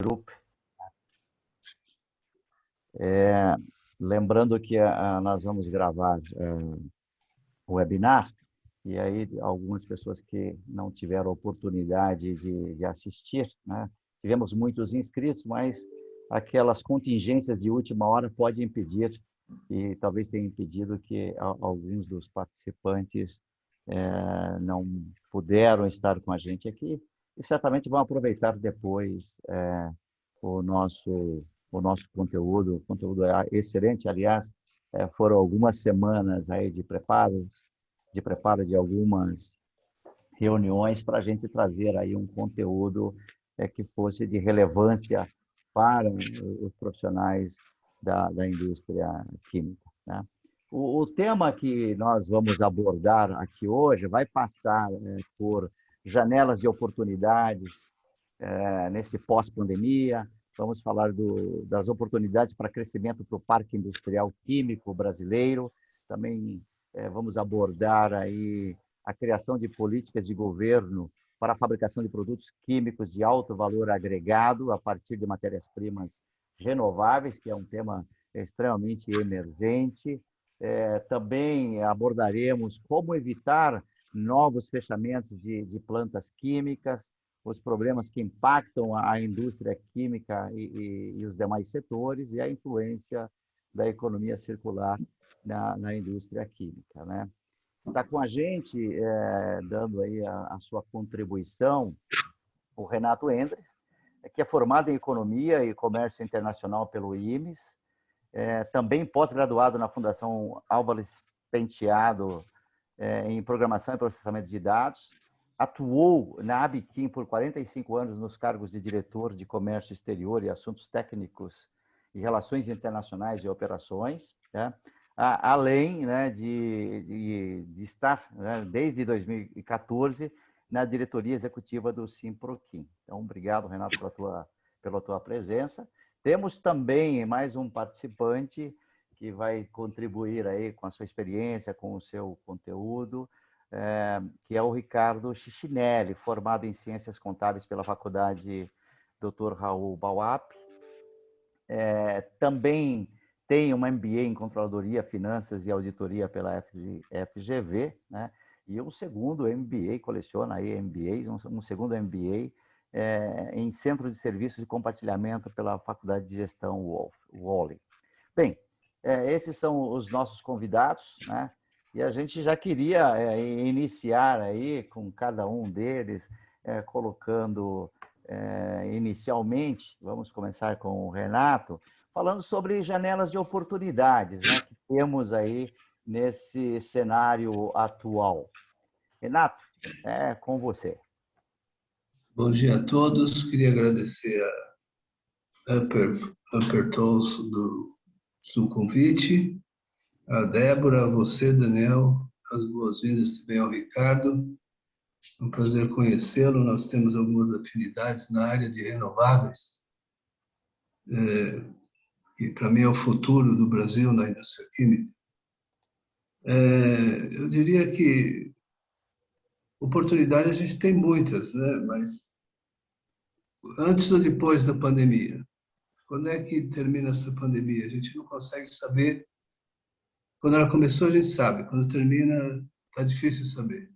Group. Lembrando que nós vamos gravar o webinar, e aí algumas pessoas que não tiveram oportunidade de assistir, né? Tivemos muitos inscritos, mas aquelas contingências de última hora podem impedir, e talvez tenha impedido que alguns dos participantes não puderam estar com a gente aqui, e certamente vão aproveitar depois o nosso conteúdo. O conteúdo é excelente, aliás, foram algumas semanas aí de preparo de algumas reuniões para a gente trazer aí um conteúdo que fosse de relevância para os profissionais da indústria química, né? O tema que nós vamos abordar aqui hoje vai passar por janelas de oportunidades nesse pós-pandemia. Vamos falar das oportunidades para crescimento para o Parque Industrial Químico brasileiro. Também vamos abordar aí a criação de políticas de governo para a fabricação de produtos químicos de alto valor agregado a partir de matérias-primas renováveis, que é um tema extremamente emergente. Também abordaremos como evitar novos fechamentos de plantas químicas, os problemas que impactam a indústria química e os demais setores, e a influência da economia circular na indústria química, né? Está com a gente, dando aí a sua contribuição, o Renato Endres, que é formado em Economia e Comércio Internacional pelo IMES, também pós-graduado na Fundação Álvares Penteado em Programação e Processamento de Dados. Atuou na Abiquim por 45 anos nos cargos de diretor de Comércio Exterior e Assuntos Técnicos e Relações Internacionais e Operações, né? Além, né, de estar, né, desde 2014 na diretoria executiva do Simproquim. Então, obrigado, Renato, pela tua presença. Temos também mais um participante que vai contribuir aí com a sua experiência, com o seu conteúdo, que é o Ricardo Chichinelli, formado em Ciências Contábeis pela Faculdade Dr. Raul Bauap. Também tem uma MBA em Controladoria, Finanças e Auditoria pela FGV, né? E um segundo MBA, coleciona aí MBAs, um segundo MBA em Centro de Serviços de Compartilhamento pela Faculdade de Gestão Wally. Bem, esses são os nossos convidados, né? E a gente já queria iniciar aí com cada um deles, colocando inicialmente, vamos começar com o Renato, falando sobre janelas de oportunidades, né, que temos aí nesse cenário atual. Renato, é com você. Bom dia a todos. Queria agradecer a Upper Tools do convite, a Débora, a você, Daniel, as boas-vindas também ao Ricardo. É um prazer conhecê-lo. Nós temos algumas afinidades na área de renováveis, que para mim é o futuro do Brasil na indústria química. Eu diria que oportunidades a gente tem muitas, né? Mas antes ou depois da pandemia? Quando é que termina essa pandemia? A gente não consegue saber. Quando ela começou, a gente sabe. Quando termina, está difícil saber.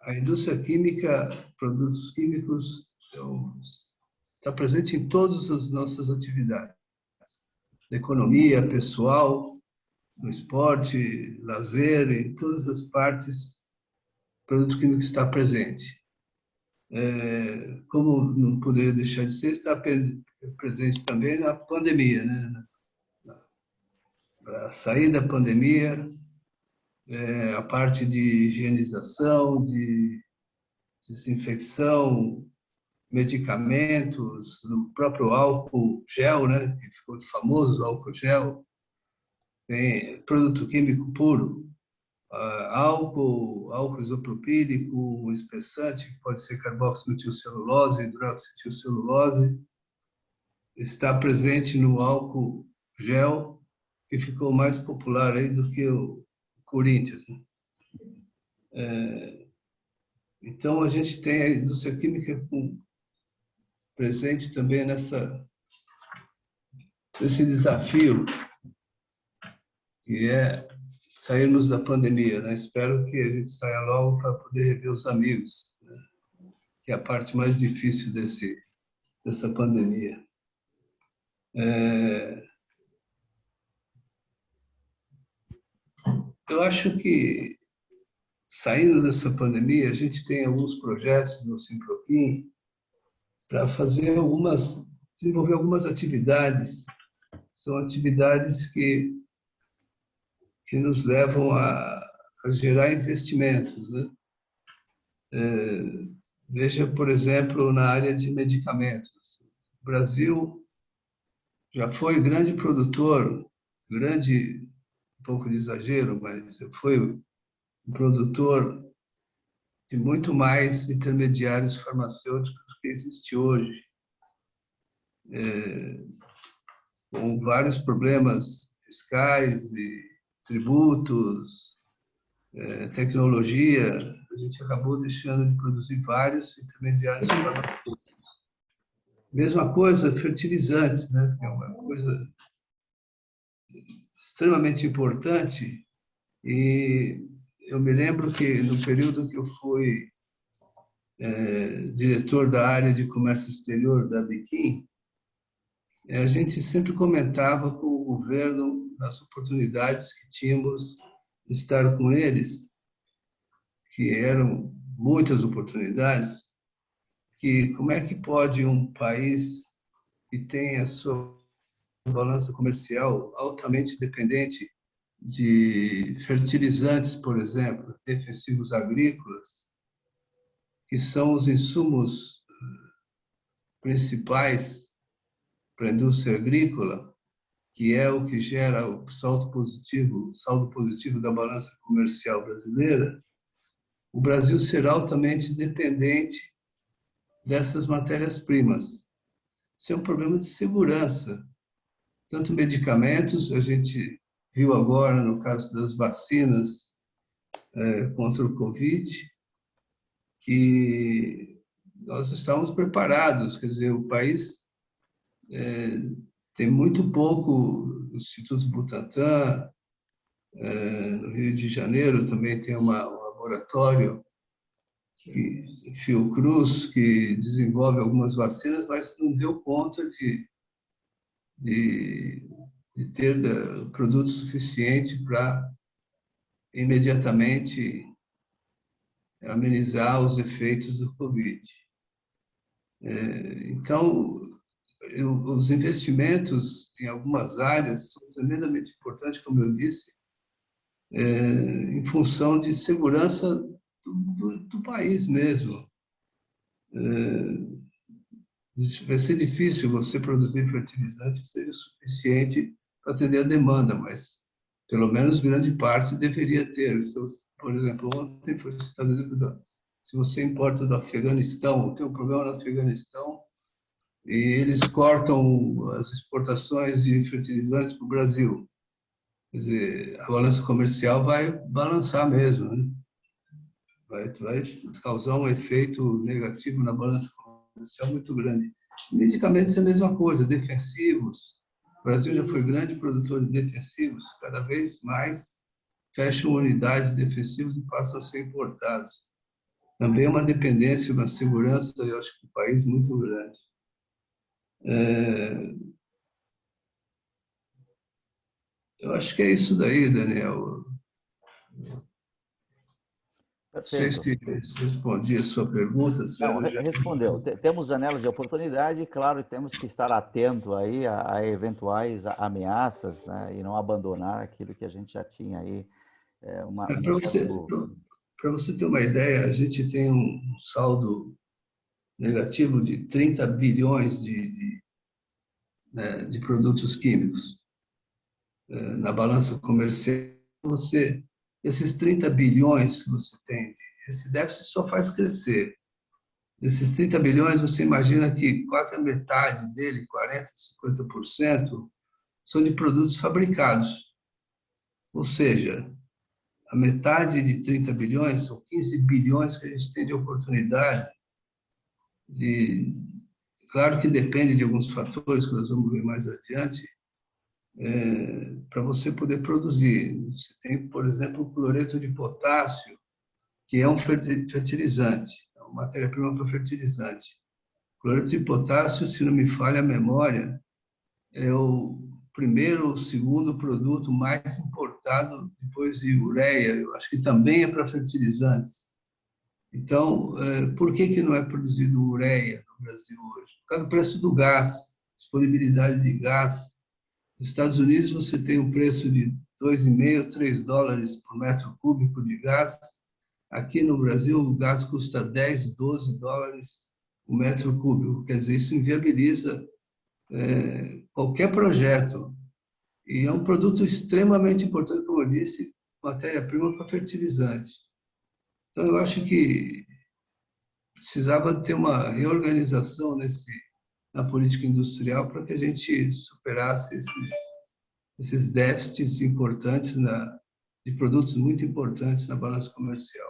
A indústria química, produtos químicos, está presente em todas as nossas atividades. Na economia, pessoal, no esporte, lazer, em todas as partes, o produto químico está presente. Como não poderia deixar de ser, está presente também na pandemia, né? Para sair da pandemia, a parte de higienização, de desinfecção, medicamentos, no próprio álcool gel, né, que ficou famoso, álcool gel, tem produto químico puro, álcool isopropílico, espessante, que pode ser carboximetilcelulose, hidroximetilcelulose, está presente no álcool gel, que ficou mais popular aí do que o Corinthians, né? Então, a gente tem a indústria química com presente também nesse desafio que é sairmos da pandemia, né? Espero que a gente saia logo para poder rever os amigos, né? Que é a parte mais difícil dessa pandemia. Eu acho que, saindo dessa pandemia, a gente tem alguns projetos no Simpropim para desenvolver algumas atividades. São atividades que nos levam a gerar investimentos, né? Veja, por exemplo, na área de medicamentos. O Brasil já foi grande produtor, grande, um pouco de exagero, mas foi um produtor de muito mais intermediários farmacêuticos que existe hoje, com vários problemas fiscais e tributos, tecnologia. A gente acabou deixando de produzir vários intermediários farmacêuticos. Mesma coisa, fertilizantes, né? Que é uma coisa extremamente importante. E eu me lembro que no período que eu fui diretor da área de comércio exterior da Biquim, a gente sempre comentava com o governo as oportunidades que tínhamos de estar com eles, que eram muitas oportunidades, que como é que pode um país que tem a sua balança comercial altamente dependente de fertilizantes, por exemplo, defensivos agrícolas, que são os insumos principais para a indústria agrícola, que é o que gera o saldo positivo da balança comercial brasileira, o Brasil será altamente dependente dessas matérias-primas. Isso é um problema de segurança. Tanto medicamentos, a gente viu agora no caso das vacinas contra o Covid, que nós estamos preparados, quer dizer, o país tem muito pouco. O Instituto Butantan, no Rio de Janeiro, também tem um laboratório, Fiocruz, que desenvolve algumas vacinas, mas não deu conta de ter produto suficiente para imediatamente amenizar os efeitos do Covid. Então, os investimentos em algumas áreas são tremendamente importantes, como eu disse, em função de segurança do país mesmo. Vai ser difícil você produzir fertilizante que seja suficiente para atender a demanda, mas pelo menos grande parte deveria ter. Por exemplo, ontem foi citado o exemplo se você importa do Afeganistão, tem um problema no Afeganistão, e eles cortam as exportações de fertilizantes para o Brasil. Quer dizer, a balança comercial vai balançar mesmo, né? Vai causar um efeito negativo na balança comercial muito grande. Medicamentos é a mesma coisa, defensivos. O Brasil já foi grande produtor de defensivos, cada vez mais fecham unidades de defensivos e passam a ser importados. Também é uma dependência, uma segurança, eu acho que o país muito grande. Eu acho que é isso daí, Daniel. Não sei Perfeito. se respondi a sua pergunta. Não, respondeu. Temos janelas de oportunidade e, claro, temos que estar atento aí a eventuais ameaças, né, e não abandonar aquilo que a gente já tinha aí. Para você ter uma ideia, a gente tem um saldo negativo de 30 bilhões de produtos químicos na balança comercial. Esses 30 bilhões que você tem, esse déficit só faz crescer. Desses 30 bilhões, você imagina que quase a metade dele, 40%, 50%, são de produtos fabricados. Ou seja, a metade de 30 bilhões são 15 bilhões que a gente tem de oportunidade de Claro que depende de alguns fatores que nós vamos ver mais adiante, para você poder produzir. Você tem, por exemplo, o cloreto de potássio, que é um fertilizante, é uma matéria-prima para fertilizante. O cloreto de potássio, se não me falha a memória, é o primeiro ou segundo produto mais importado depois de ureia. Eu acho que também é para fertilizantes. Então, por que não é produzido ureia no Brasil hoje? Por causa do preço do gás, disponibilidade de gás. Nos Estados Unidos, você tem um preço de 2,5, 3 dólares por metro cúbico de gás. Aqui no Brasil, o gás custa 10, 12 dólares o metro cúbico. Quer dizer, isso inviabiliza qualquer projeto. E é um produto extremamente importante, como eu disse, matéria-prima para fertilizante. Então, eu acho que precisava ter uma reorganização na política industrial para que a gente superasse esses déficits importantes de produtos muito importantes na balança comercial.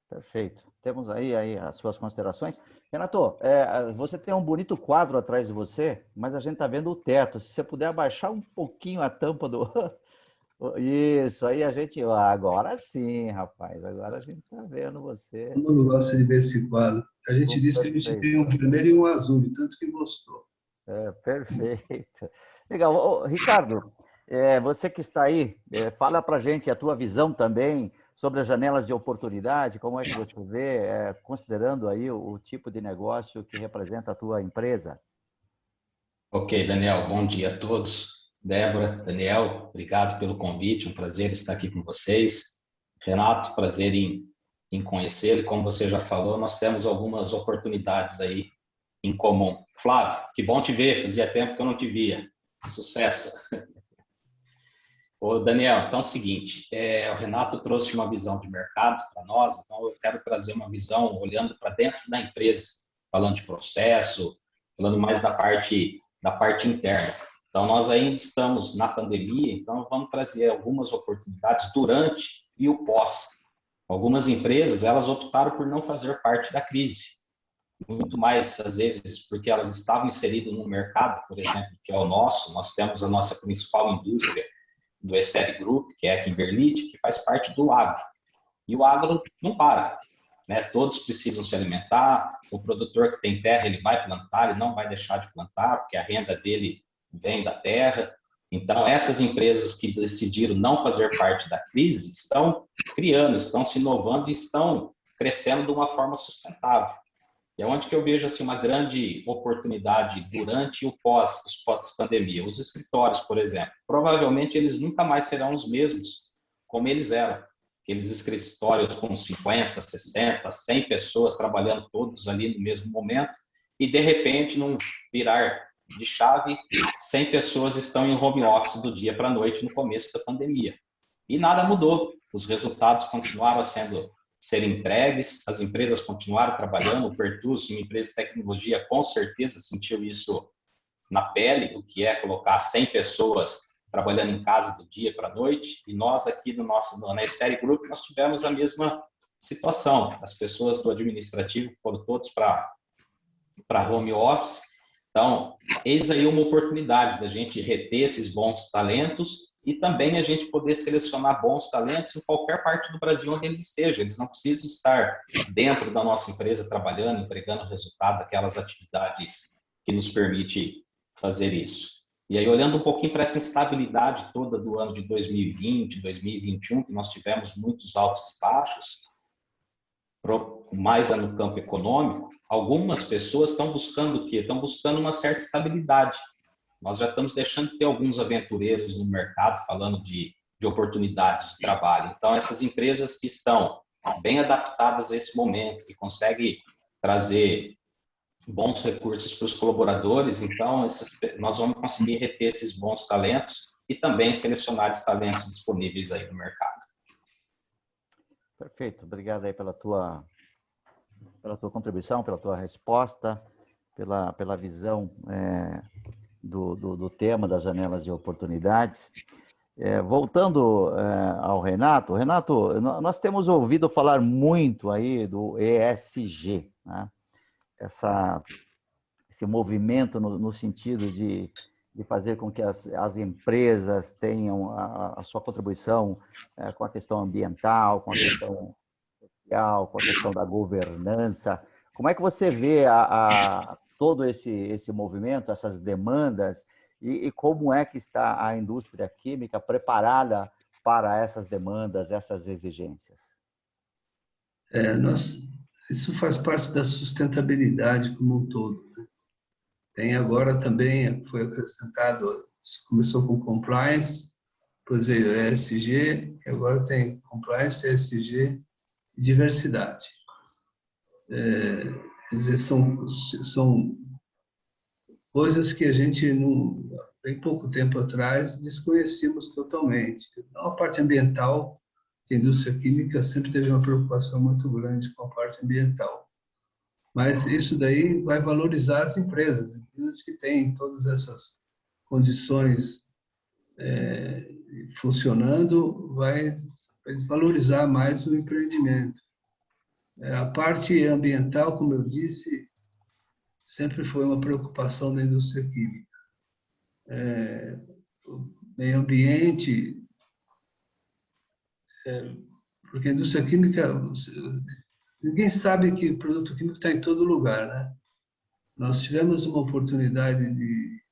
Perfeito. Temos aí as suas considerações. Renato, você tem um bonito quadro atrás de você, mas a gente está vendo o teto. Se você puder abaixar um pouquinho a tampa do... Isso, aí a gente... Agora sim, rapaz. Agora a gente está vendo você. Todo mundo gosta de ver esse quadro. A gente disse que a gente tem um vermelho e um azul, de tanto que gostou. Perfeito. Legal. Ricardo, você que está aí, fala para a gente a tua visão também sobre as janelas de oportunidade, como é que você vê, considerando aí o tipo de negócio que representa a tua empresa? Ok, Daniel, bom dia a todos. Débora, Daniel, obrigado pelo convite, um prazer estar aqui com vocês. Renato, prazer em conhecê-lo. Como você já falou, nós temos algumas oportunidades aí em comum. Flávio, que bom te ver, fazia tempo que eu não te via. Sucesso. Ô, Daniel, então é o seguinte, o Renato trouxe uma visão de mercado para nós, então eu quero trazer uma visão olhando para dentro da empresa, falando de processo, falando mais da parte interna. Então, nós ainda estamos na pandemia, então vamos trazer algumas oportunidades durante e o pós. Algumas empresas, elas optaram por não fazer parte da crise, muito mais, às vezes, porque elas estavam inseridas no mercado, por exemplo, que é o nosso, nós temos a nossa principal indústria, do ESEB Group, que é aqui em Berlite, que faz parte do agro. E o agro não para, né? Todos precisam se alimentar, o produtor que tem terra, ele vai plantar, ele não vai deixar de plantar, porque a renda dele vem da terra. Então, essas empresas que decidiram não fazer parte da crise estão criando, estão se inovando e estão crescendo de uma forma sustentável. E é onde que eu vejo assim, uma grande oportunidade durante e o pós-pandemia. Os escritórios, por exemplo, provavelmente eles nunca mais serão os mesmos como eles eram. Aqueles escritórios com 50, 60, 100 pessoas trabalhando todos ali no mesmo momento e, de repente, num virar de chave, 100 pessoas estão em home office do dia para a noite no começo da pandemia. E nada mudou. Os resultados continuaram ser entregues, as empresas continuaram trabalhando, o Pertus, uma empresa de tecnologia, com certeza sentiu isso na pele, o que é colocar 100 pessoas trabalhando em casa do dia para a noite, e nós aqui na ESEB Group, nós tivemos a mesma situação. As pessoas do administrativo foram todos para home office. Então, eis aí uma oportunidade da gente reter esses bons talentos e também a gente poder selecionar bons talentos em qualquer parte do Brasil onde eles estejam. Eles não precisam estar dentro da nossa empresa trabalhando, entregando o resultado daquelas atividades que nos permite fazer isso. E aí, olhando um pouquinho para essa instabilidade toda do ano de 2020, 2021, que nós tivemos muitos altos e baixos, mais no campo econômico, algumas pessoas estão buscando o quê? Estão buscando uma certa estabilidade. Nós já estamos deixando de ter alguns aventureiros no mercado falando de oportunidades de trabalho. Então, essas empresas que estão bem adaptadas a esse momento, que conseguem trazer bons recursos para os colaboradores, então nós vamos conseguir reter esses bons talentos e também selecionar esses talentos disponíveis aí no mercado. Perfeito. Obrigado aí pela tua contribuição, pela tua resposta, pela visão do tema das janelas de oportunidades. Voltando ao Renato. Renato, nós temos ouvido falar muito aí do ESG, né? esse movimento no sentido de fazer com que as empresas tenham a sua contribuição com a questão ambiental, com a questão social, com a questão da governança. Como é que você vê todo esse movimento, essas demandas, e como é que está a indústria química preparada para essas demandas, essas exigências? Isso faz parte da sustentabilidade como um todo, né? Tem agora também, foi acrescentado, começou com compliance, depois veio ESG, e agora tem compliance, ESG e diversidade. Quer dizer, são coisas que a gente, bem pouco tempo atrás, desconhecíamos totalmente. A parte ambiental, a indústria química sempre teve uma preocupação muito grande com a parte ambiental. Mas isso daí vai valorizar as empresas que têm todas essas condições funcionando, vai valorizar mais o empreendimento. A parte ambiental, como eu disse, sempre foi uma preocupação da indústria química. O meio ambiente, porque a indústria química, ninguém sabe que o produto químico está em todo lugar, né? Nós tivemos uma oportunidade de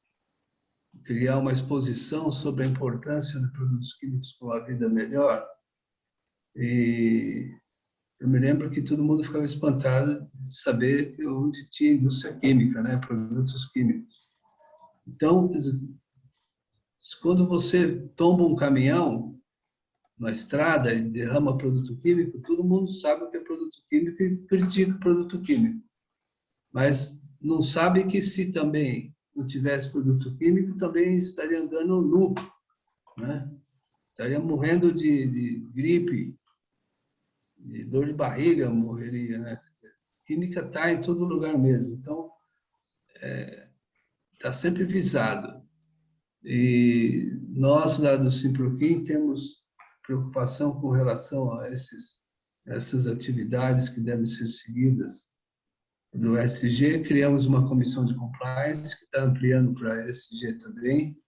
criar uma exposição sobre a importância de produtos químicos para uma vida melhor, e eu me lembro que todo mundo ficava espantado de saber onde tinha indústria química, né? Produtos químicos. Então, quando você tomba um caminhão na estrada e derrama produto químico, todo mundo sabe o que é produto químico e critica o produto químico. Mas não sabe que se também não tivesse produto químico, também estaria andando nu, né? Estaria morrendo de gripe, de dor de barriga, morreria, né? A química está em todo lugar mesmo. Então, está sempre visado. E nós, lá do Simproquim, temos preocupação com relação a essas atividades que devem ser seguidas do ESG. Criamos uma comissão de compliance que está ampliando para ESG também.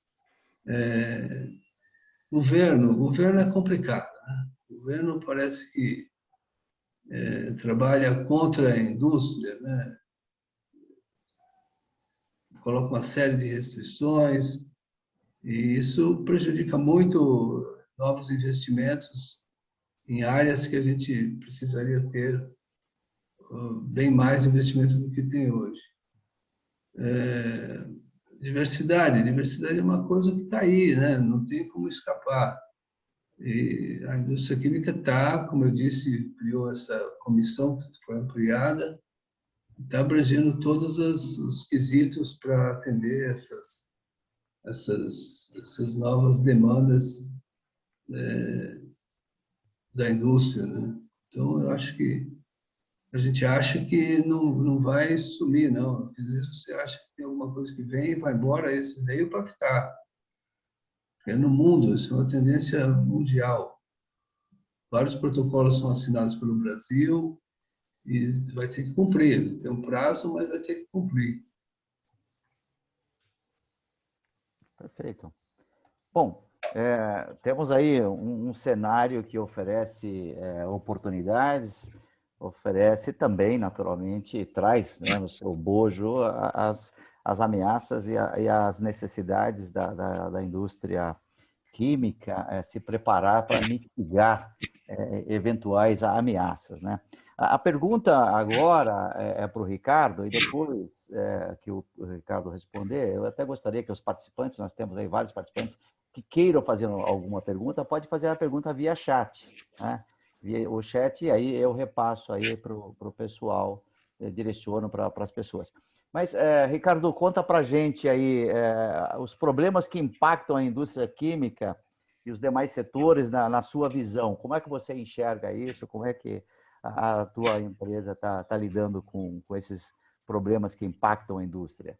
Governo é complicado, né? O governo parece que trabalha contra a indústria, né? Coloca uma série de restrições, e isso prejudica muito novos investimentos em áreas que a gente precisaria ter bem mais investimento do que tem hoje. Diversidade é uma coisa que está aí, né? Não tem como escapar. E a indústria química está, como eu disse, criou essa comissão que foi ampliada, está abrangendo todos os quesitos para atender essas novas demandas da indústria, né? Então, eu acho que a gente acha que não vai sumir, não. Às vezes você acha que tem alguma coisa que vem e vai embora, esse veio para ficar. É no mundo, isso é uma tendência mundial. Vários protocolos são assinados pelo Brasil e vai ter que cumprir. Tem um prazo, mas vai ter que cumprir. Perfeito. Bom, temos aí um cenário que oferece oportunidades, oferece também, naturalmente, traz, né, no seu bojo as ameaças e as necessidades da indústria química se preparar para mitigar eventuais ameaças, né? A pergunta agora é para o Ricardo, e depois que o Ricardo responder, eu até gostaria que os participantes, nós temos aí vários participantes, que queiram fazer alguma pergunta, pode fazer a pergunta via chat, né? Via o chat, e aí eu repasso aí para o pessoal, direciono para as pessoas. Mas, Ricardo, conta para a gente aí os problemas que impactam a indústria química e os demais setores na sua visão. Como é que você enxerga isso? Como é que a tua empresa está lidando com esses problemas que impactam a indústria?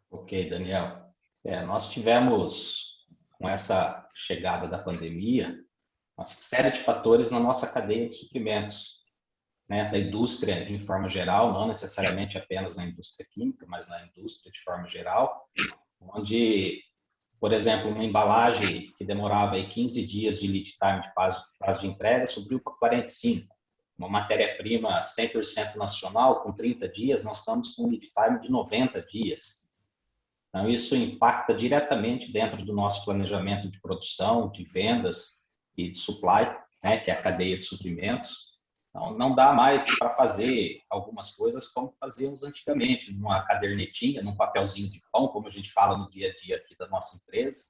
Ok, Daniel. Nós tivemos, com essa chegada da pandemia, uma série de fatores na nossa cadeia de suprimentos. né, da indústria em forma geral, não necessariamente apenas na indústria química, mas na indústria de forma geral, onde, por exemplo, uma embalagem que demorava aí 15 dias de lead time, de prazo de entrega, subiu para 45. Uma matéria-prima 100% nacional, com 30 dias, nós estamos com um lead time de 90 dias. Então, isso impacta diretamente dentro do nosso planejamento de produção, de vendas e de supply, né, que é a cadeia de suprimentos. Então, não dá mais para fazer algumas coisas como fazíamos antigamente, numa cadernetinha, num papelzinho de pão, como a gente fala no dia a dia aqui da nossa empresa.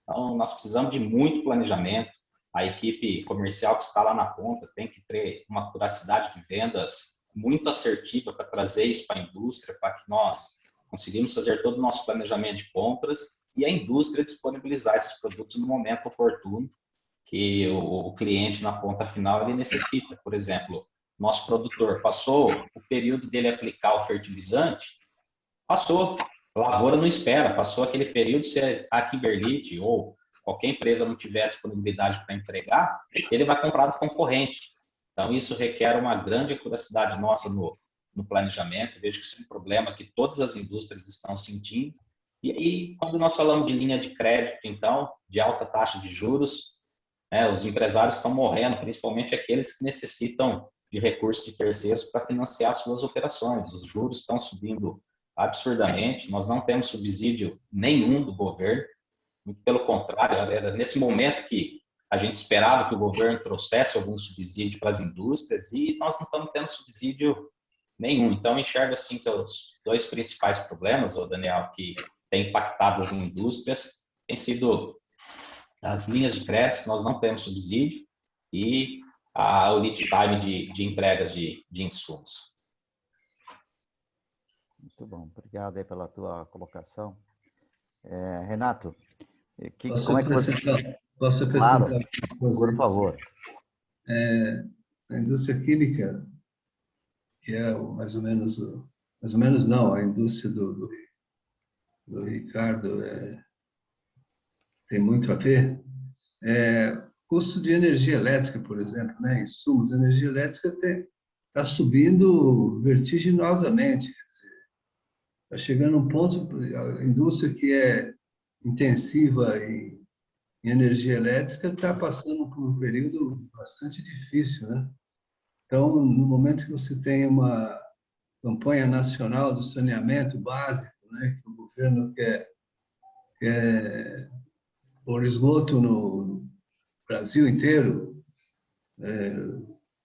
Então, nós precisamos de muito planejamento. A equipe comercial que está lá na ponta tem que ter uma capacidade de vendas muito assertiva para trazer isso para a indústria, para que nós conseguimos fazer todo o nosso planejamento de compras e a indústria disponibilizar esses produtos no momento oportuno que o cliente na ponta final ele necessita. Por exemplo, nosso produtor passou o período dele aplicar o fertilizante, passou, a lavoura não espera, passou aquele período, se a Kimberlite ou qualquer empresa não tiver disponibilidade para entregar, ele vai comprar do concorrente. Então, isso requer uma grande acuracidade nossa no planejamento. Eu vejo que isso é um problema que todas as indústrias estão sentindo. E aí, quando nós falamos de linha de crédito, então, de alta taxa de juros, os empresários estão morrendo, principalmente aqueles que necessitam de recursos de terceiros para financiar suas operações. Os juros estão subindo absurdamente, nós não temos subsídio nenhum do governo, muito pelo contrário, era nesse momento que a gente esperava que o governo trouxesse algum subsídio para as indústrias e nós não estamos tendo subsídio nenhum. Então, enxergo assim que os dois principais problemas, Daniel, que têm impactado as indústrias, têm sido as linhas de crédito, nós não temos subsídio, e o lead time de entregas de insumos. Muito bom, obrigado aí pela tua colocação. Renato, como é que você... Posso acrescentar? Claro, por favor. A indústria química, que é mais ou menos não, a indústria do Ricardo tem muito a ver. Custo de energia elétrica, por exemplo, né? Insumos de energia elétrica está subindo vertiginosamente. Está chegando um ponto, a indústria que é intensiva em energia elétrica está passando por um período bastante difícil, né? Então, no momento que você tem uma campanha nacional do saneamento básico, né, que o governo quer pôr esgoto no Brasil inteiro,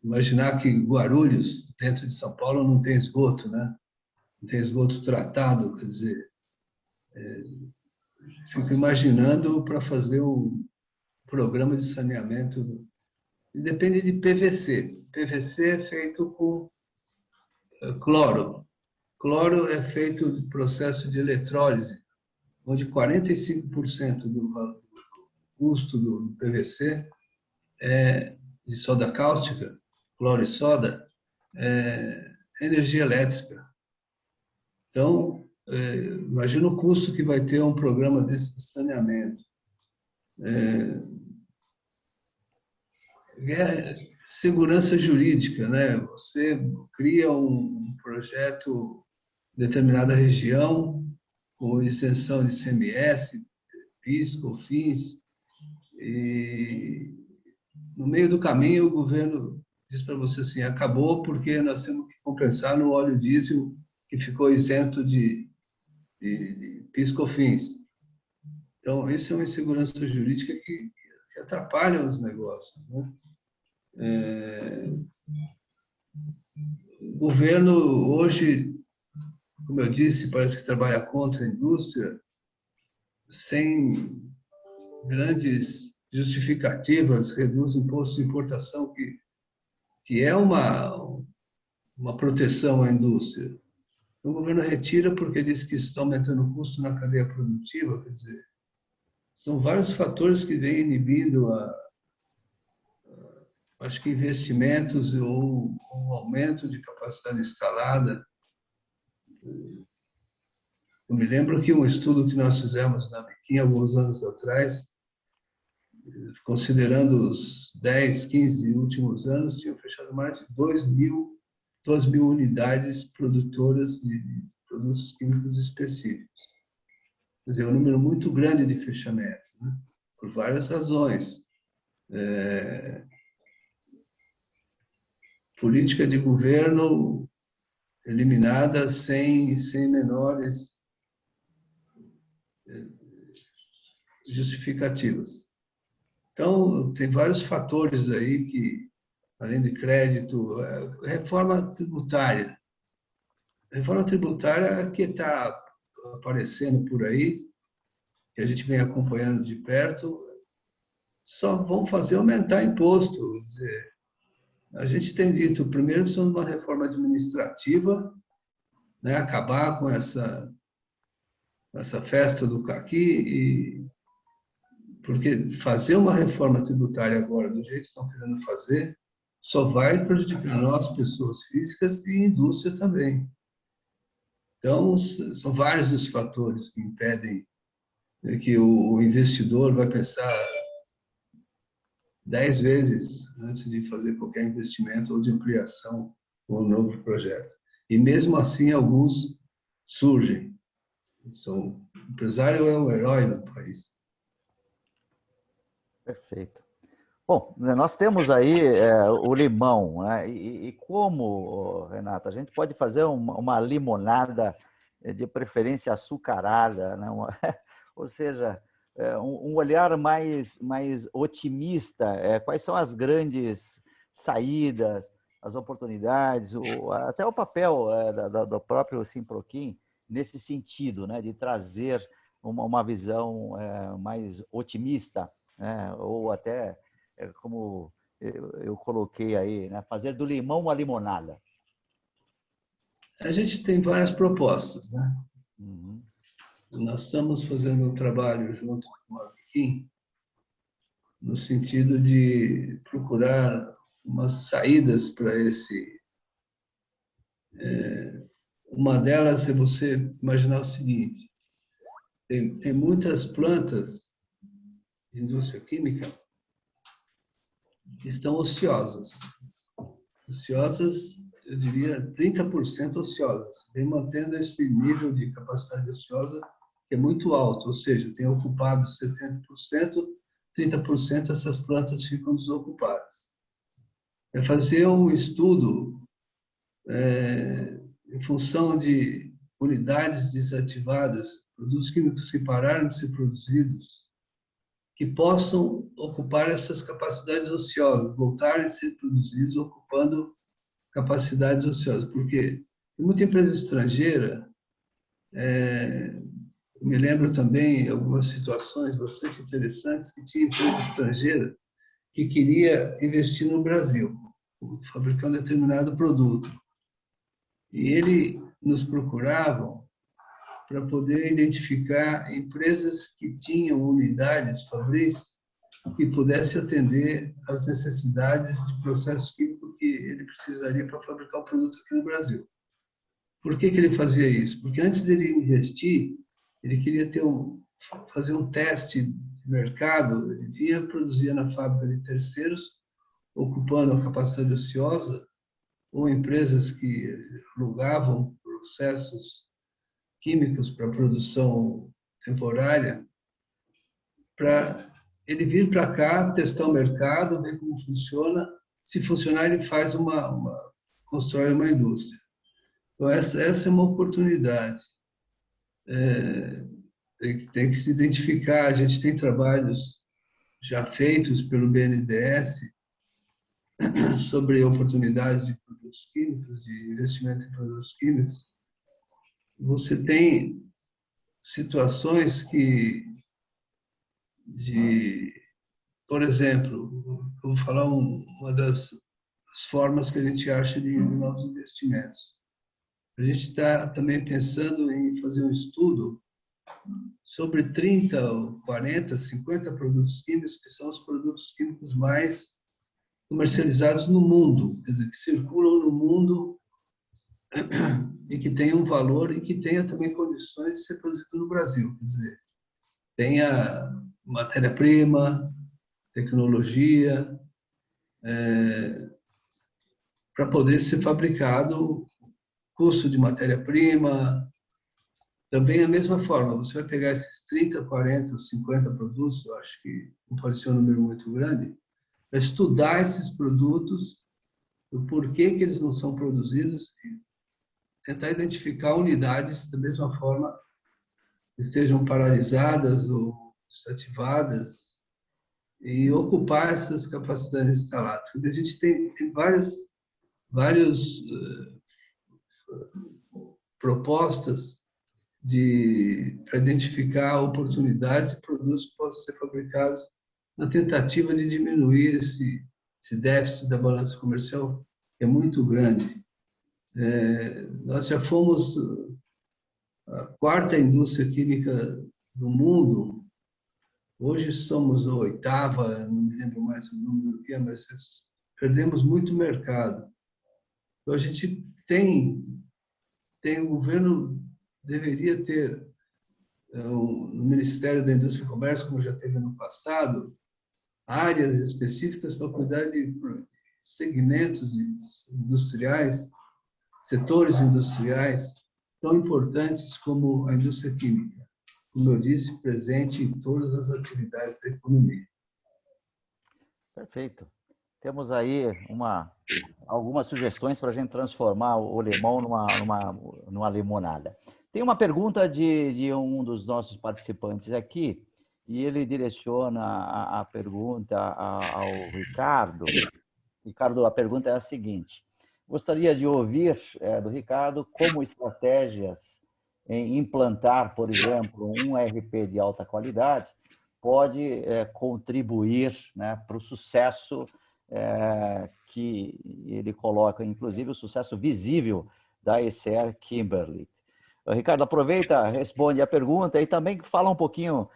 imaginar que Guarulhos, dentro de São Paulo, não tem esgoto, né? Não tem esgoto tratado, quer dizer, fico imaginando para fazer um programa de saneamento, e depende de PVC. PVC é feito com cloro. Cloro é feito de processo de eletrólise, onde 45% do custo do PVC é de soda cáustica, cloro e soda, é energia elétrica. Então, imagina o custo que vai ter um programa desse de saneamento. Segurança jurídica, né? Você cria um projeto em determinada região, com isenção de ICMS, PIS, COFINS, e no meio do caminho o governo diz para você assim, acabou porque nós temos que compensar no óleo diesel que ficou isento de PIS, COFINS. Então, isso é uma insegurança jurídica que atrapalha os negócios, né? O governo hoje, como eu disse, parece que trabalha contra a indústria, sem grandes justificativas, reduz imposto de importação, que é uma proteção à indústria. O governo retira porque diz que está aumentando o custo na cadeia produtiva, quer dizer, são vários fatores que vêm inibindo acho que investimentos ou um aumento de capacidade instalada. Eu me lembro que um estudo que nós fizemos na Biquinha alguns anos atrás, considerando os 10, 15 últimos anos, tinham fechado mais de 2.000 2.000 unidades produtoras de produtos químicos específicos. Quer dizer, é um número muito grande de fechamentos, né? Por várias razões. Política de governo eliminada sem menores justificativas. Então, tem vários fatores aí que, além de crédito, reforma tributária. A reforma tributária que está aparecendo por aí, que a gente vem acompanhando de perto, só vão fazer aumentar imposto. Quer dizer, a gente tem dito, primeiro, precisamos de uma reforma administrativa, né, acabar com essa festa do caqui, porque fazer uma reforma tributária agora, do jeito que estão querendo fazer, só vai prejudicar nós, pessoas físicas e indústria também. Então, são vários os fatores que impedem que o investidor vai pensar 10 vezes antes de fazer qualquer investimento ou de ampliação ou um novo projeto. E mesmo assim, alguns surgem. O empresário é o herói do país. Perfeito. Bom, nós temos aí o limão, né? E como, Renato, a gente pode fazer uma limonada de preferência açucarada, né? Ou seja, um olhar mais otimista. Quais são as grandes saídas, as oportunidades, até o papel do próprio Simproquim nesse sentido, né? De trazer uma visão mais otimista, né? Ou até como eu coloquei aí, né? Fazer do limão uma limonada. A gente tem várias propostas, né? Uhum. Nós estamos fazendo um trabalho junto com a Biquim, no sentido de procurar umas saídas para esse. Uma delas é você imaginar o seguinte: tem muitas plantas de indústria química que estão ociosas. Ociosas, eu diria 30% ociosas, vem mantendo esse nível de capacidade ociosa que é muito alto, ou seja, tem ocupado 70%, 30% essas plantas ficam desocupadas. É fazer um estudo em função de unidades desativadas, produtos químicos que pararam de ser produzidos, que possam ocupar essas capacidades ociosas, voltarem a ser produzidos ocupando capacidades ociosas. Porque tem muita empresa estrangeira, me lembro também algumas situações bastante interessantes que tinha empresa estrangeira que queria investir no Brasil, fabricar um determinado produto. E ele nos procuravam para poder identificar empresas que tinham unidades fabris que pudesse atender às necessidades de processo químico que ele precisaria para fabricar o produto aqui no Brasil. Por que ele fazia isso? Porque antes dele investir, ele queria fazer um teste de mercado, ele vinha, produzia na fábrica de terceiros, ocupando a capacidade ociosa, ou empresas que alugavam processos químicos para produção temporária, para ele vir para cá, testar o mercado, ver como funciona. Se funcionar, ele faz constrói uma indústria. Então, essa é uma oportunidade. Tem que se identificar. A gente tem trabalhos já feitos pelo BNDES sobre oportunidades de produtos químicos, de investimento em produtos químicos. Você tem situações por exemplo, eu vou falar uma das formas que a gente acha de novos investimentos. A gente está também pensando em fazer um estudo sobre 30, 40, 50 produtos químicos que são os produtos químicos mais comercializados no mundo, quer dizer, que circulam no mundo e que tenham valor e que tenha também condições de ser produzido no Brasil, quer dizer, tenha matéria-prima, tecnologia, para poder ser fabricado, custo de matéria-prima. Também a mesma forma, você vai pegar esses 30, 40, 50 produtos, eu acho que não pode ser um número muito grande, para estudar esses produtos, o porquê que eles não são produzidos, e tentar identificar unidades da mesma forma que estejam paralisadas ou desativadas e ocupar essas capacidades instaladas. A gente tem várias propostas para identificar oportunidades e produtos que possam ser fabricados na tentativa de diminuir esse déficit da balança comercial, que é muito grande. Nós já fomos a quarta indústria química do mundo, hoje somos a oitava, não me lembro mais o número que é, mas perdemos muito mercado. Então, a gente o governo deveria ter no Ministério da Indústria e Comércio, como já teve no passado, áreas específicas para cuidar de segmentos industriais, setores industriais tão importantes como a indústria química. Como eu disse, presente em todas as atividades da economia. Perfeito. Temos aí algumas sugestões para a gente transformar o limão numa limonada. Tem uma pergunta de um dos nossos participantes aqui, e ele direciona a pergunta ao Ricardo. Ricardo, a pergunta é a seguinte: gostaria de ouvir do Ricardo como estratégias em implantar, por exemplo, um ERP de alta qualidade pode contribuir, né, para o sucesso que ele coloca, inclusive o sucesso visível da ECR Kimberly. Ricardo, aproveita, responde a pergunta e também fala um pouquinho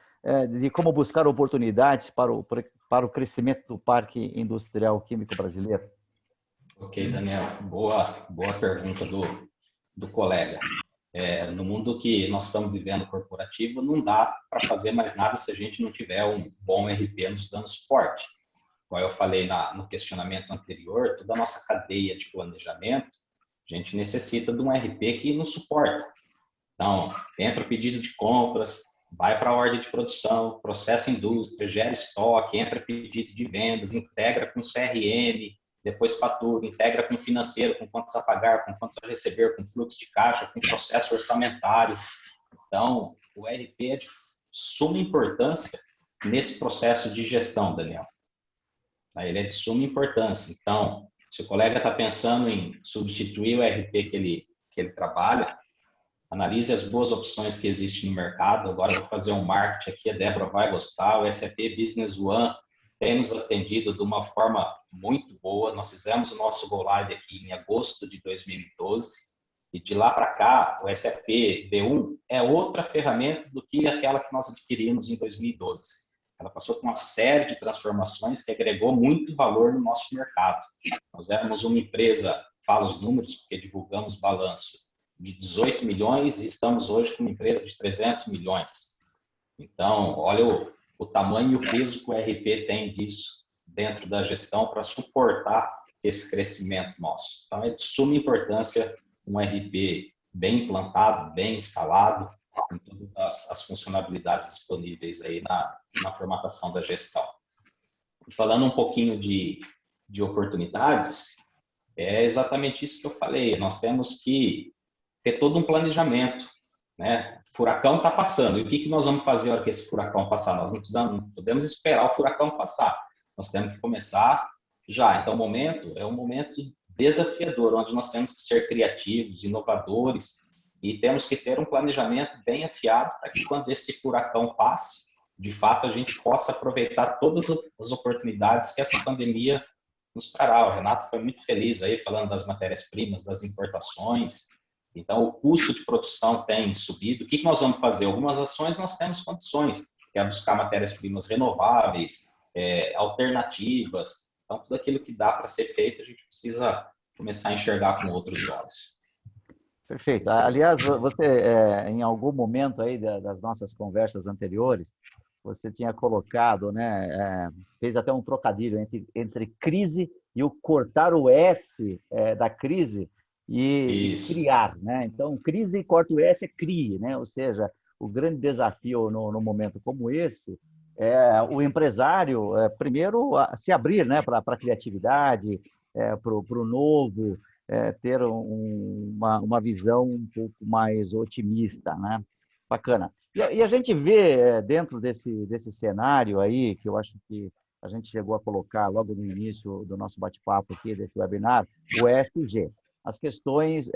de como buscar oportunidades para o crescimento do Parque Industrial Químico Brasileiro. Ok, Daniel, boa pergunta do colega. No mundo que nós estamos vivendo corporativo, não dá para fazer mais nada se a gente não tiver um bom RP nos dando suporte. Como eu falei no questionamento anterior, toda a nossa cadeia de planejamento, a gente necessita de um RP que nos suporta. Então, entra o pedido de compras, vai para a ordem de produção, processa indústria, gera estoque, entra pedido de vendas, integra com CRM, depois fatura, integra com financeiro, com quantos a pagar, com quantos a receber, com fluxo de caixa, com processo orçamentário. Então, o ERP é de suma importância nesse processo de gestão, Daniel. Ele é de suma importância. Então, se o colega está pensando em substituir o ERP que ele trabalha, analise as boas opções que existem no mercado. Agora eu vou fazer um marketing aqui, a Débora vai gostar. O SAP Business One tem nos atendido de uma forma muito boa. Nós fizemos o nosso Go Live aqui em agosto de 2012 e de lá para cá o SAP B1 é outra ferramenta do que aquela que nós adquirimos em 2012. Ela passou por uma série de transformações que agregou muito valor no nosso mercado. Nós éramos uma empresa, falo os números porque divulgamos balanço, de 18 milhões e estamos hoje com uma empresa de 300 milhões. Então, olha o tamanho e o peso que o RP tem disso dentro da gestão para suportar esse crescimento nosso. Então, é de suma importância um RP bem implantado, bem instalado, com todas as funcionalidades disponíveis aí na formatação da gestão. E falando um pouquinho de oportunidades, é exatamente isso que eu falei. Nós temos que ter todo um planejamento, né? O furacão está passando. E o que nós vamos fazer na hora que esse furacão passar? Nós não podemos esperar o furacão passar. Nós temos que começar já. Então, o momento é um momento desafiador, onde nós temos que ser criativos, inovadores e temos que ter um planejamento bem afiado para que quando esse furacão passe, de fato, a gente possa aproveitar todas as oportunidades que essa pandemia nos trará. O Renato foi muito feliz aí falando das matérias-primas, das importações. Então, o custo de produção tem subido. O que nós vamos fazer? Algumas ações nós temos condições, que é buscar matérias-primas renováveis, alternativas. Então, tudo aquilo que dá para ser feito, a gente precisa começar a enxergar com outros olhos. Perfeito. Aliás, você, em algum momento aí das nossas conversas anteriores, você tinha colocado, né, fez até um trocadilho entre crise e o cortar o S da crise e Isso. criar, né? Então, crise e corta o S é crie, né? Ou seja, o grande desafio no momento como esse é o empresário, primeiro, se abrir, né, para a criatividade, para o novo, ter uma visão um pouco mais otimista, né? Bacana. E a gente vê dentro desse cenário aí, que eu acho que a gente chegou a colocar logo no início do nosso bate-papo aqui, desse webinar, o ESG. As questões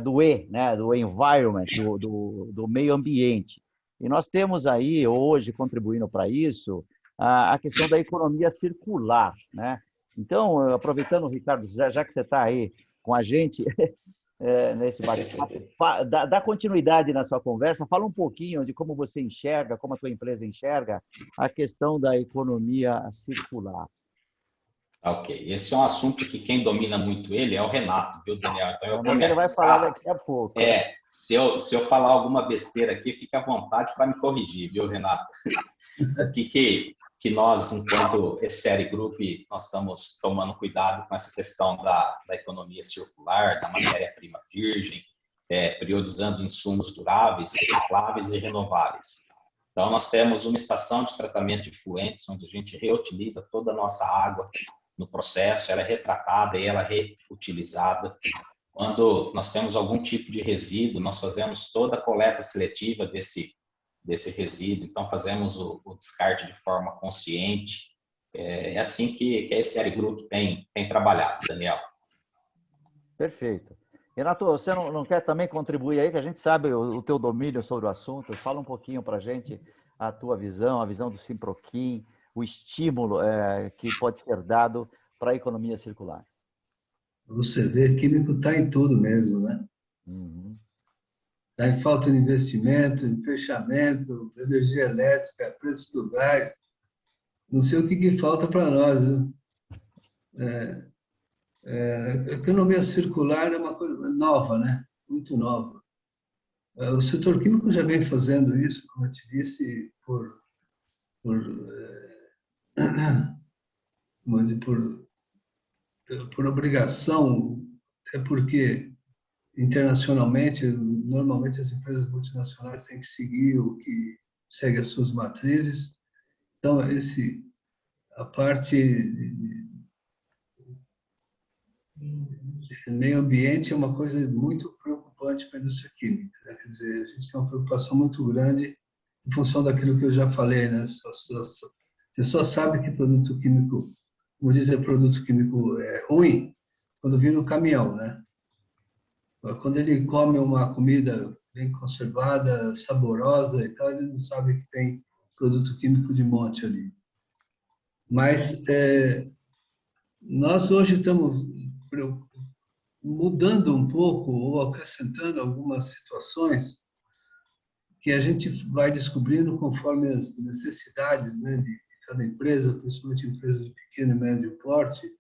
do E, né, do environment, do meio ambiente. E nós temos aí, hoje, contribuindo para isso, a questão da economia circular, né? Então, aproveitando, Ricardo, já que você está aí com a gente nesse bate-papo, dá continuidade na sua conversa, fala um pouquinho de como você enxerga, como a tua empresa enxerga a questão da economia circular. Ok, esse é um assunto que quem domina muito ele é o Renato, viu, Daniel? Então eu vou Mas me ele vai falar arriscar. daqui a pouco. Se eu falar alguma besteira aqui, fique à vontade para me corrigir, viu, Renato? O que nós, enquanto ESSERI Group, nós estamos tomando cuidado com essa questão da economia circular, da matéria-prima virgem, priorizando insumos duráveis, recicláveis e renováveis. Então, nós temos uma estação de tratamento de efluentes, onde a gente reutiliza toda a nossa água no processo, ela é retratada e ela é reutilizada. Quando nós temos algum tipo de resíduo, nós fazemos toda a coleta seletiva desse resíduo, então fazemos o descarte de forma consciente. É assim que a ESSERI Group tem trabalhado, Daniel. Perfeito. Renato, você não quer também contribuir aí, que a gente sabe o teu domínio sobre o assunto, fala um pouquinho para a gente a tua visão, a visão do Simproquim, o estímulo que pode ser dado para a economia circular. Você vê, químico está em tudo mesmo, né? Uhum. Está em falta de investimento, em fechamento, energia elétrica, preço do gás. Não sei o que falta para nós, viu? A economia circular é uma coisa nova, né? Muito nova. O setor químico já vem fazendo isso, como eu te disse, por, por, por obrigação, é porque internacionalmente, normalmente as empresas multinacionais têm que seguir o que segue as suas matrizes. Então, a parte de meio ambiente é uma coisa muito preocupante para a indústria química, né? Quer dizer, a gente tem uma preocupação muito grande em função daquilo que eu já falei, né? Você só sabe que produto químico, como dizer, produto químico é ruim quando vira um caminhão, né? Quando ele come uma comida bem conservada, saborosa e tal, ele não sabe que tem produto químico de monte ali. Mas nós hoje estamos mudando um pouco ou acrescentando algumas situações que a gente vai descobrindo conforme as necessidades, né, de cada empresa, principalmente empresas de pequeno e médio porte,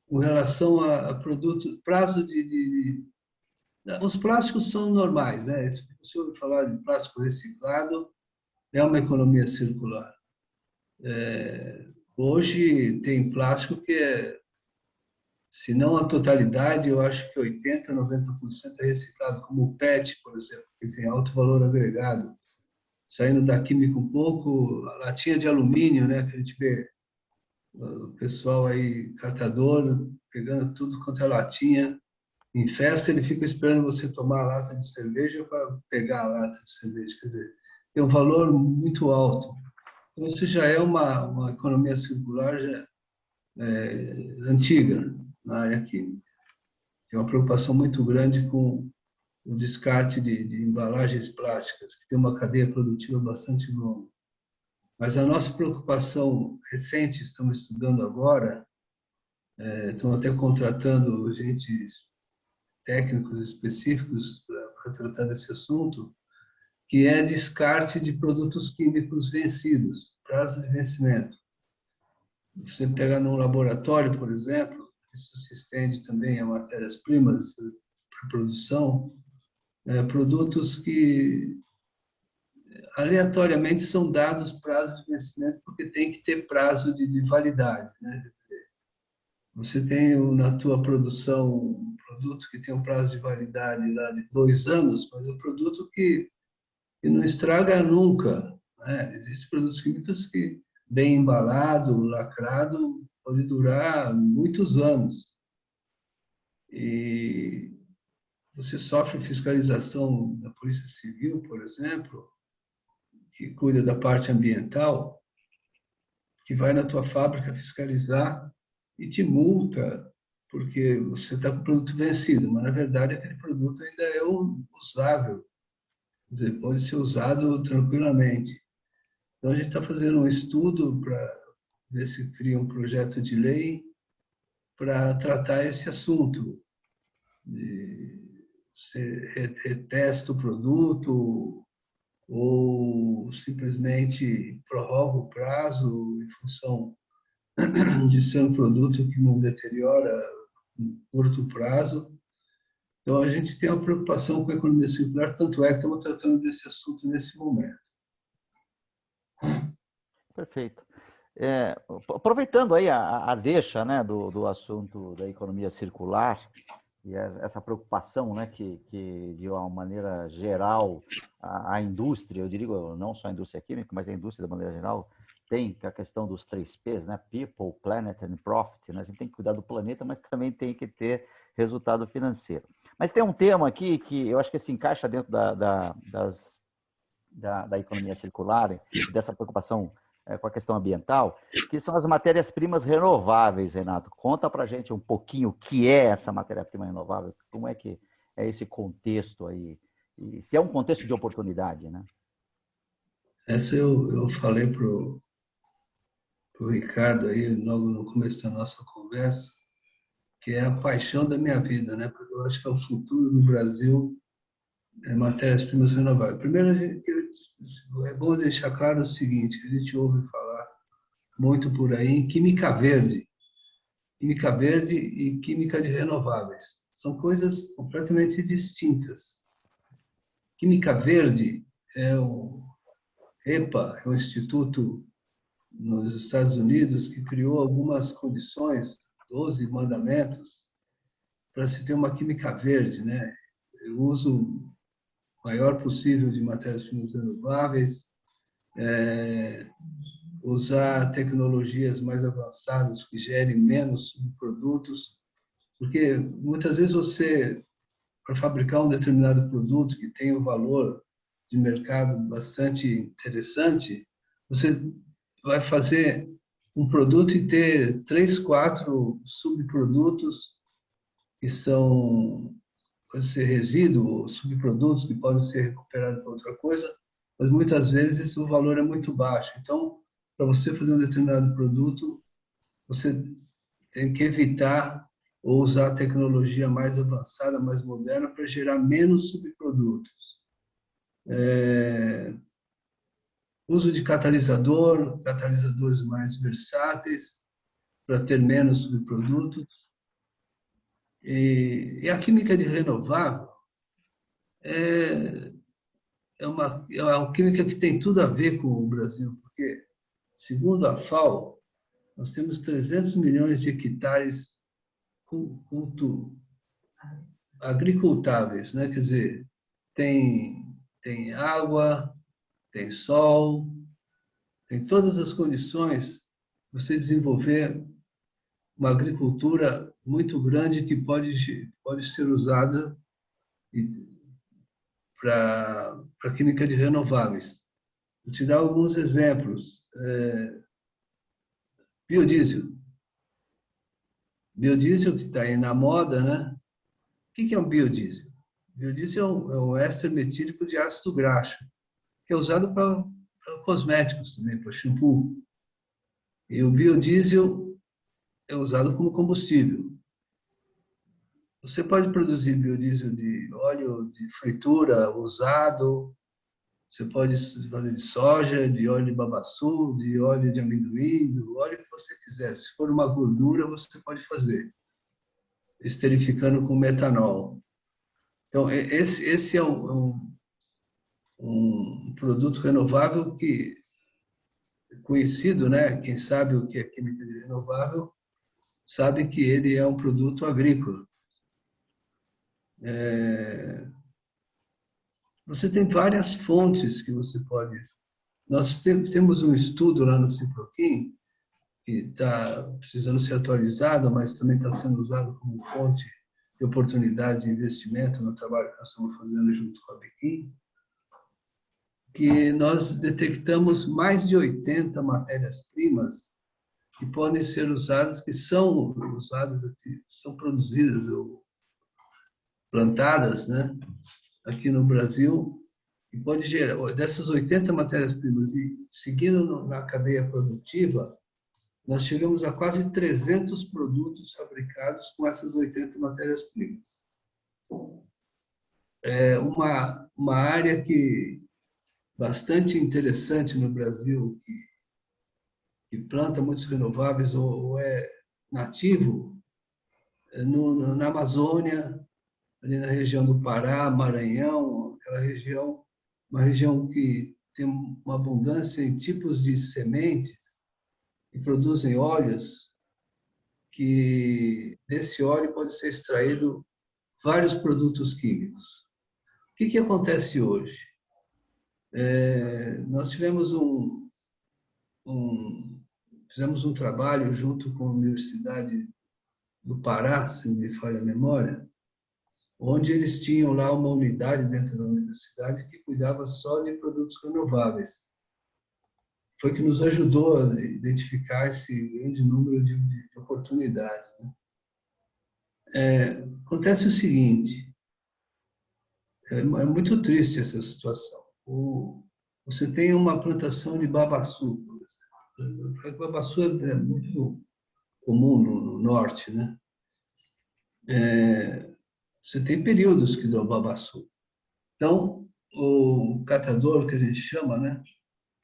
com relação a produto, prazo os plásticos são normais, né? Se você ouvir falar de plástico reciclado, é uma economia circular. Hoje tem plástico que se não a totalidade, eu acho que 80%, 90% é reciclado, como o PET, por exemplo, que tem alto valor agregado. Saindo da química um pouco, a latinha de alumínio, né, que a gente vê o pessoal aí, catador, pegando tudo quanto é latinha. Em festa, ele fica esperando você tomar a lata de cerveja para pegar a lata de cerveja. Quer dizer, tem um valor muito alto. Então, isso já é uma economia circular já, antiga na área química. Tem uma preocupação muito grande com o descarte de embalagens plásticas, que tem uma cadeia produtiva bastante longa. Mas a nossa preocupação recente, estamos estudando agora, estamos até contratando agentes técnicos específicos para tratar desse assunto, que é descarte de produtos químicos vencidos, prazo de vencimento. Você pegar num laboratório, por exemplo, isso se estende também a matérias-primas para produção, produtos que aleatoriamente são dados prazos de vencimento, porque tem que ter prazo de validade, né? Quer dizer, você tem na tua produção um produto que tem um prazo de validade lá de 2 anos, mas é um produto que não estraga nunca, né? Existem produtos químicos que, bem embalado, lacrado, pode durar muitos anos. E você sofre fiscalização da Polícia Civil, por exemplo, que cuida da parte ambiental, que vai na tua fábrica fiscalizar e te multa porque você está com o produto vencido, mas na verdade aquele produto ainda é usável, quer dizer, pode ser usado tranquilamente. Então a gente está fazendo um estudo para ver se cria um projeto de lei para tratar esse assunto. Você retesta o produto ou simplesmente prorroga o prazo em função de ser um produto que não deteriora em curto prazo. Então, a gente tem uma preocupação com a economia circular, tanto é que estamos tratando desse assunto nesse momento. Perfeito. Aproveitando aí a deixa, né, do assunto da economia circular e essa preocupação, né, que de uma maneira geral a indústria, eu digo não só a indústria química, mas a indústria de maneira geral tem, que é a questão dos 3 P's, né, People, Planet and Profit, né? A gente tem que cuidar do planeta, mas também tem que ter resultado financeiro. Mas tem um tema aqui que eu acho que se encaixa dentro da economia circular, dessa preocupação com a questão ambiental, que são as matérias-primas renováveis, Renato. Conta para a gente um pouquinho o que é essa matéria-prima renovável, como é que é esse contexto aí, e se é um contexto de oportunidade, né? Essa eu falei para o Ricardo aí, logo no começo da nossa conversa, que é a paixão da minha vida, né? Porque eu acho que é o futuro do Brasil, matérias-primas renováveis. Primeiro, é bom deixar claro o seguinte, que a gente ouve falar muito por aí em química verde. Química verde e química de renováveis. São coisas completamente distintas. Química verde é o EPA, é um instituto nos Estados Unidos que criou algumas condições, 12 mandamentos, para se ter uma química verde, né? O uso maior possível de matérias-primas renováveis, usar tecnologias mais avançadas que gerem menos subprodutos, porque muitas vezes você, para fabricar um determinado produto que tem um valor de mercado bastante interessante, você vai fazer um produto e ter 3, 4 subprodutos que são, pode ser resíduo, subprodutos que podem ser recuperados para outra coisa, mas muitas vezes o valor é muito baixo. Então, para você fazer um determinado produto, você tem que evitar ou usar a tecnologia mais avançada, mais moderna, para gerar menos subprodutos. Uso de catalisadores mais versáteis, para ter menos subprodutos. E a química de renovável é uma química que tem tudo a ver com o Brasil, porque, segundo a FAO, nós temos 300 milhões de hectares agricultáveis, né? Quer dizer, tem água, tem sol, tem todas as condições para você desenvolver uma agricultura muito grande que pode ser usada para química de renováveis. Vou te dar alguns exemplos. Biodiesel. Biodiesel que está aí na moda, né? O que é um biodiesel? Biodiesel é um éster metílico de ácido graxo, que é usado para cosméticos também, para shampoo. E o biodiesel é usado como combustível. Você pode produzir biodiesel de óleo de fritura usado, você pode fazer de soja, de óleo de babaçu, de óleo de amendoim, do óleo que você quiser. Se for uma gordura, você pode fazer, esterificando com metanol. Então, esse é um um produto renovável que é conhecido, né? Quem sabe o que é química de renovável sabe que ele é um produto agrícola. Você tem várias fontes que você pode... Nós temos um estudo lá no Simproquim, que está precisando ser atualizado, mas também está sendo usado como fonte de oportunidade de investimento no trabalho que nós estamos fazendo junto com a Bequim, que nós detectamos mais de 80 matérias-primas que podem ser usadas, que são usadas aqui, são produzidas ou plantadas, né, aqui no Brasil, que pode gerar, dessas 80 matérias-primas, e seguindo na cadeia produtiva, nós chegamos a quase 300 produtos fabricados com essas 80 matérias-primas. É uma área que bastante interessante no Brasil, que planta muitos renováveis ou é nativo, na Amazônia, ali na região do Pará, Maranhão, aquela região, uma região que tem uma abundância em tipos de sementes que produzem óleos, que desse óleo pode ser extraído vários produtos químicos. O que acontece hoje? Nós fizemos um trabalho junto com a Universidade do Pará, se não me falha a memória, onde eles tinham lá uma unidade dentro da universidade que cuidava só de produtos renováveis. Foi que nos ajudou a identificar esse grande número de oportunidades, né? Acontece o seguinte, é muito triste essa situação. Você tem uma plantação de babaçu, por exemplo. O babaçu é muito comum no norte, né? Você tem períodos que dão babaçu. Então, o catador, que a gente chama, né?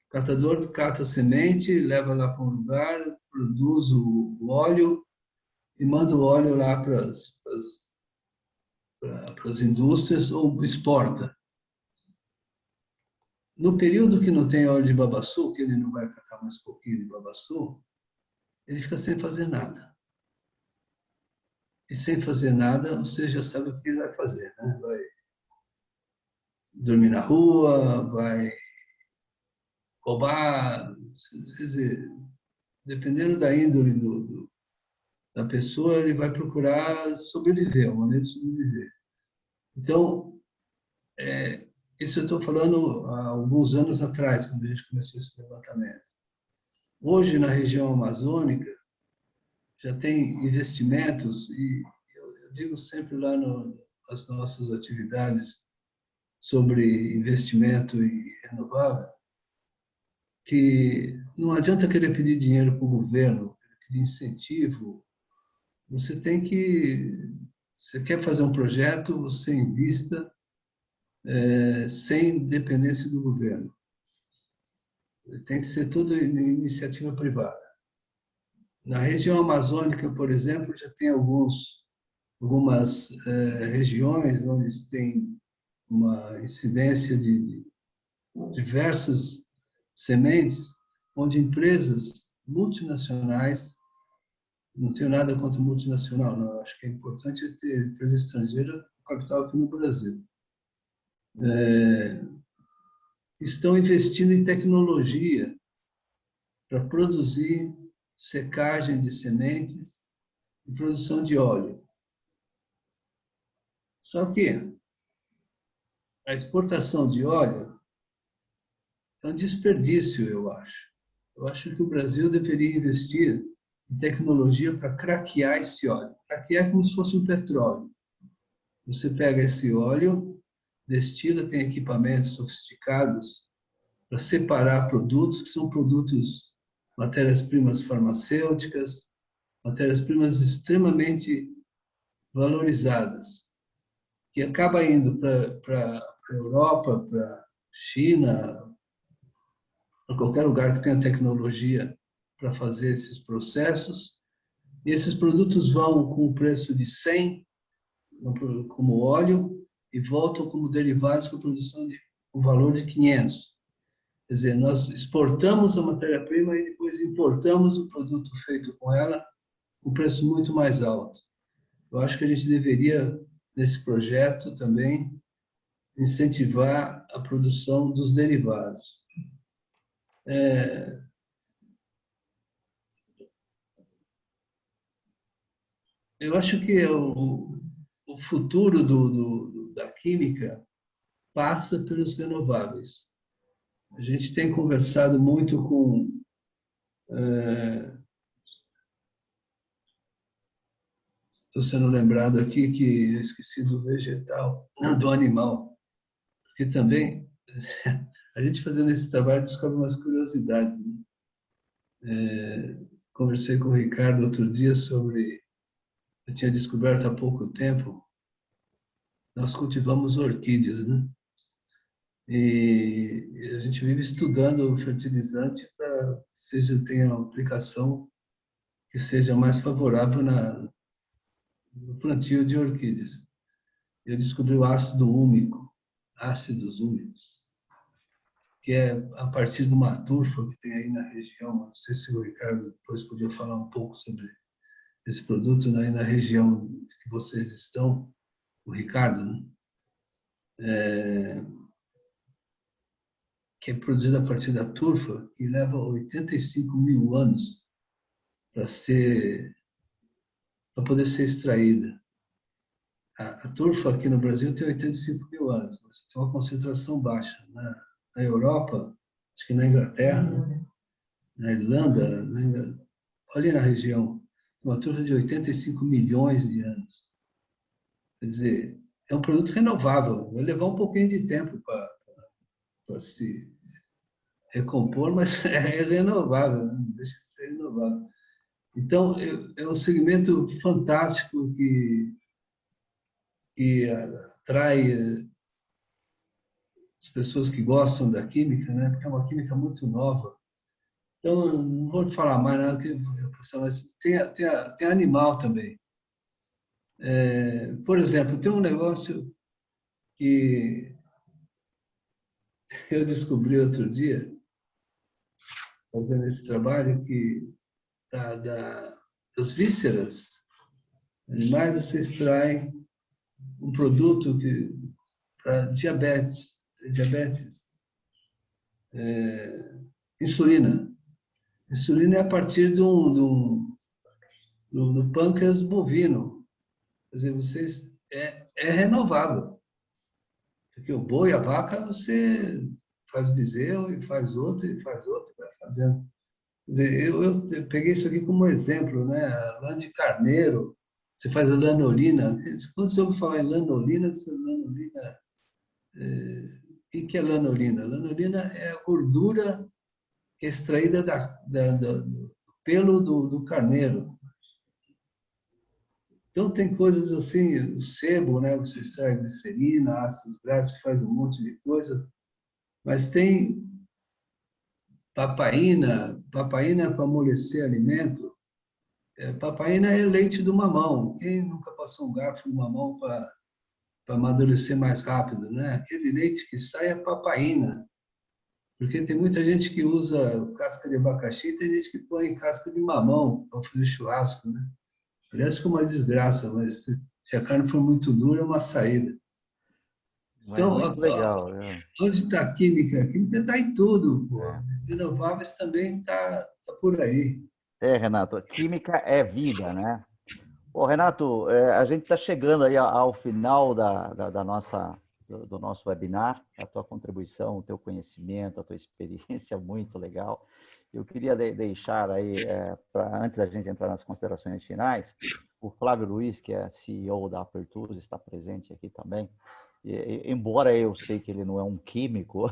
O catador cata a semente, leva lá para um lugar, produz o óleo e manda o óleo lá para as indústrias ou exporta. No período que não tem óleo de babaçu, que ele não vai catar mais pouquinho de babaçu, ele fica sem fazer nada. E sem fazer nada, você já sabe o que ele vai fazer, né? Vai dormir na rua, vai roubar, quer dizer, dependendo da índole da pessoa, ele vai procurar sobreviver, uma maneira de sobreviver. Então, isso eu estou falando há alguns anos atrás, quando a gente começou esse levantamento. Hoje, na região amazônica, já tem investimentos, e eu digo sempre lá nas nossas atividades sobre investimento e renovável, que não adianta querer pedir dinheiro para o governo, pedir incentivo. Você quer fazer um projeto, você invista sem dependência do governo. Tem que ser tudo iniciativa privada. Na região amazônica, por exemplo, já tem algumas regiões onde tem uma incidência de diversas sementes, onde empresas multinacionais, não tenho nada contra multinacional, não, acho que é importante ter empresa estrangeira com capital aqui no Brasil, estão investindo em tecnologia para produzir secagem de sementes e produção de óleo. Só que a exportação de óleo é um desperdício, eu acho. Eu acho que o Brasil deveria investir em tecnologia para craquear esse óleo. Craquear é como se fosse um petróleo. Você pega esse óleo, destila, tem equipamentos sofisticados para separar produtos, que são produtos, matérias-primas farmacêuticas, matérias-primas extremamente valorizadas, que acaba indo para a Europa, para a China, para qualquer lugar que tenha tecnologia para fazer esses processos. E esses produtos vão com o preço de 100 como óleo e voltam como derivados para a produção de o valor de 500. Quer dizer, nós exportamos a matéria-prima e depois importamos o produto feito com ela com preço muito mais alto. Eu acho que a gente deveria, nesse projeto também, incentivar a produção dos derivados. Eu acho que o futuro da química passa pelos renováveis. A gente tem conversado muito com estou sendo lembrado aqui que eu esqueci do vegetal, do animal, porque também a gente fazendo esse trabalho descobre umas curiosidades, né? Conversei com o Ricardo outro dia sobre, eu tinha descoberto há pouco tempo, nós cultivamos orquídeas, né? E a gente vive estudando o fertilizante para que tenha uma aplicação que seja mais favorável no plantio de orquídeas. Eu descobri o ácido úmico, ácidos úmicos, que é a partir de uma turfa que tem aí na região. Não sei se o Ricardo depois podia falar um pouco sobre esse produto, né, aí na região que vocês estão, o Ricardo, né? Que é produzida a partir da turfa, e leva 85 mil anos para poder ser extraída. A turfa aqui no Brasil tem 85 mil anos, mas tem uma concentração baixa. Na Europa, acho que na Inglaterra, na Irlanda, ali na região, uma turfa de 85 milhões de anos. Quer dizer, é um produto renovável. Vai levar um pouquinho de tempo para se recompor, mas é renovável, né? Não deixa de ser renovável. Então, é um segmento fantástico que atrai as pessoas que gostam da química, né? Porque é uma química muito nova. Então, não vou te falar mais nada, mas tem animal também. Por exemplo, tem um negócio que eu descobri outro dia, fazendo esse trabalho, que das vísceras animais você extrai um produto para diabetes, insulina. Insulina é a partir do pâncreas bovino. Quer dizer, é renovável. Porque o boi, a vaca, você faz bezerro e faz outro, e vai fazendo. Quer dizer, eu peguei isso aqui como exemplo, né? A lã de carneiro, você faz a lanolina. Quando você ouve falar em lanolina, o que é lanolina? Lanolina é a gordura que é extraída do pelo do carneiro. Então, tem coisas assim, o sebo, né? Você extrai glicerina, ácidos graxos, faz um monte de coisa. Mas tem papaína para amolecer alimento. Papaína é leite do mamão. Quem nunca passou um garfo no mamão para amadurecer mais rápido, né? Aquele leite que sai é papaína. Porque tem muita gente que usa casca de abacaxi, tem gente que põe casca de mamão para fazer churrasco, né? Parece que é uma desgraça, mas se a carne for muito dura, é uma saída. Então, muito legal. Onde está a química? A química está em tudo. Pô. Renováveis também está por aí. Renato, química é vida, né? Ô, Renato, a gente está chegando aí ao final do nosso webinar. A tua contribuição, o teu conhecimento, a tua experiência, muito legal. Eu queria deixar aí, antes da gente entrar nas considerações finais, o Flávio Luiz, que é CEO da Apertura, está presente aqui também. Embora eu sei que ele não é um químico,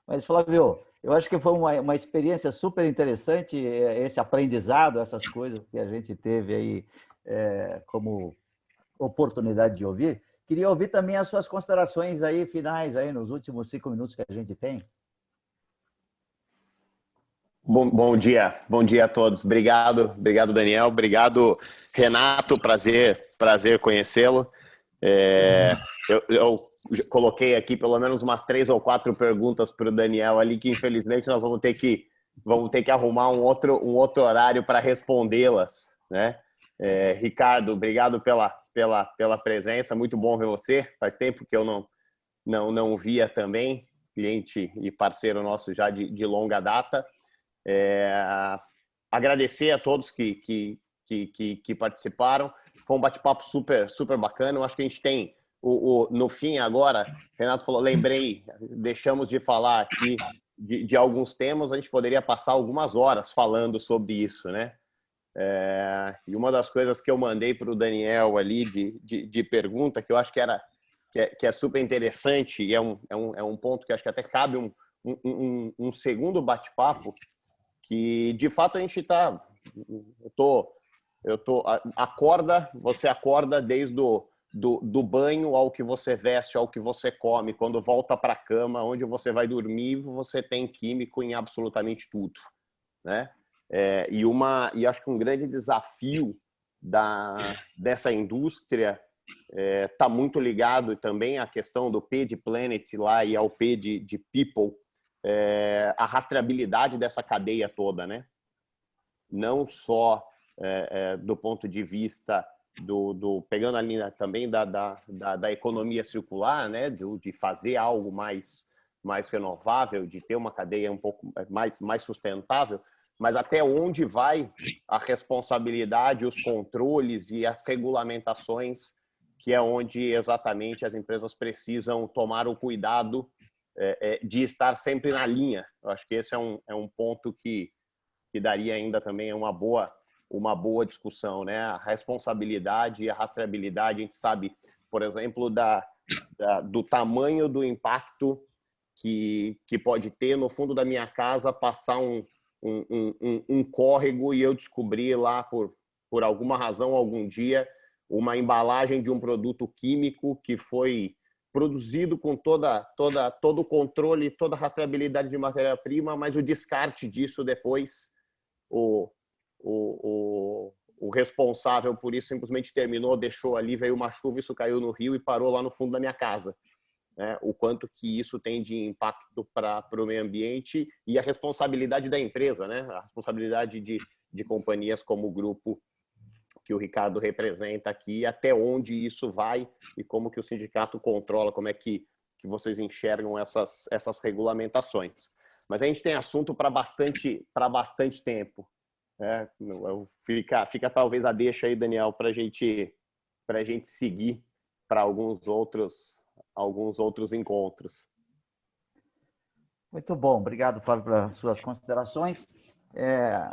mas, Flávio, eu acho que foi uma experiência super interessante, esse aprendizado, essas coisas que a gente teve aí como oportunidade de ouvir. Queria ouvir também as suas considerações aí finais, aí nos últimos 5 minutos que a gente tem. Bom dia a todos. Obrigado, Daniel. Obrigado, Renato. Prazer conhecê-lo. Eu coloquei aqui pelo menos umas 3 ou 4 perguntas para o Daniel ali, que infelizmente nós vamos ter que arrumar um outro horário para respondê-las, né? Ricardo, obrigado pela presença, muito bom ver você. Faz tempo que eu não via também, cliente e parceiro nosso já de longa data. Agradecer a todos que participaram. Foi um bate-papo super, super bacana. Eu acho que a gente tem, no fim agora, Renato falou, lembrei, deixamos de falar aqui de alguns temas, a gente poderia passar algumas horas falando sobre isso, né? E uma das coisas que eu mandei para o Daniel ali de pergunta, que eu acho que é super interessante e é um ponto que acho que até cabe um segundo bate-papo, que de fato a gente está... Você acorda desde do banho ao que você veste, ao que você come, quando volta para a cama, onde você vai dormir, você tem químico em absolutamente tudo, né? E acho que um grande desafio dessa indústria está muito ligado também à questão do P de Planet lá e ao P de People, a rastreabilidade dessa cadeia toda, né? Não só do ponto de vista pegando a linha também da economia circular, né? De fazer algo mais renovável, de ter uma cadeia um pouco mais sustentável, mas até onde vai a responsabilidade, os controles e as regulamentações, que é onde exatamente as empresas precisam tomar o cuidado de estar sempre na linha. Eu acho que esse é um ponto que daria ainda também uma boa discussão, né? A responsabilidade e a rastreabilidade, a gente sabe, por exemplo, do tamanho do impacto que pode ter no fundo da minha casa passar um córrego e eu descobrir lá por alguma razão, algum dia, uma embalagem de um produto químico que foi produzido com todo o controle, toda a rastreabilidade de matéria-prima, mas o descarte disso depois, o responsável por isso simplesmente terminou, deixou ali, veio uma chuva, isso caiu no rio e parou lá no fundo da minha casa. O quanto que isso tem de impacto para o meio ambiente e a responsabilidade da empresa, né? A responsabilidade de companhias como o grupo que o Ricardo representa aqui, até onde isso vai e como que o sindicato controla, como é que vocês enxergam essas regulamentações. Mas a gente tem assunto para bastante tempo. Fica talvez a deixa aí, Daniel, para a gente seguir para alguns outros encontros. Muito bom, obrigado, Fábio, pelas suas considerações.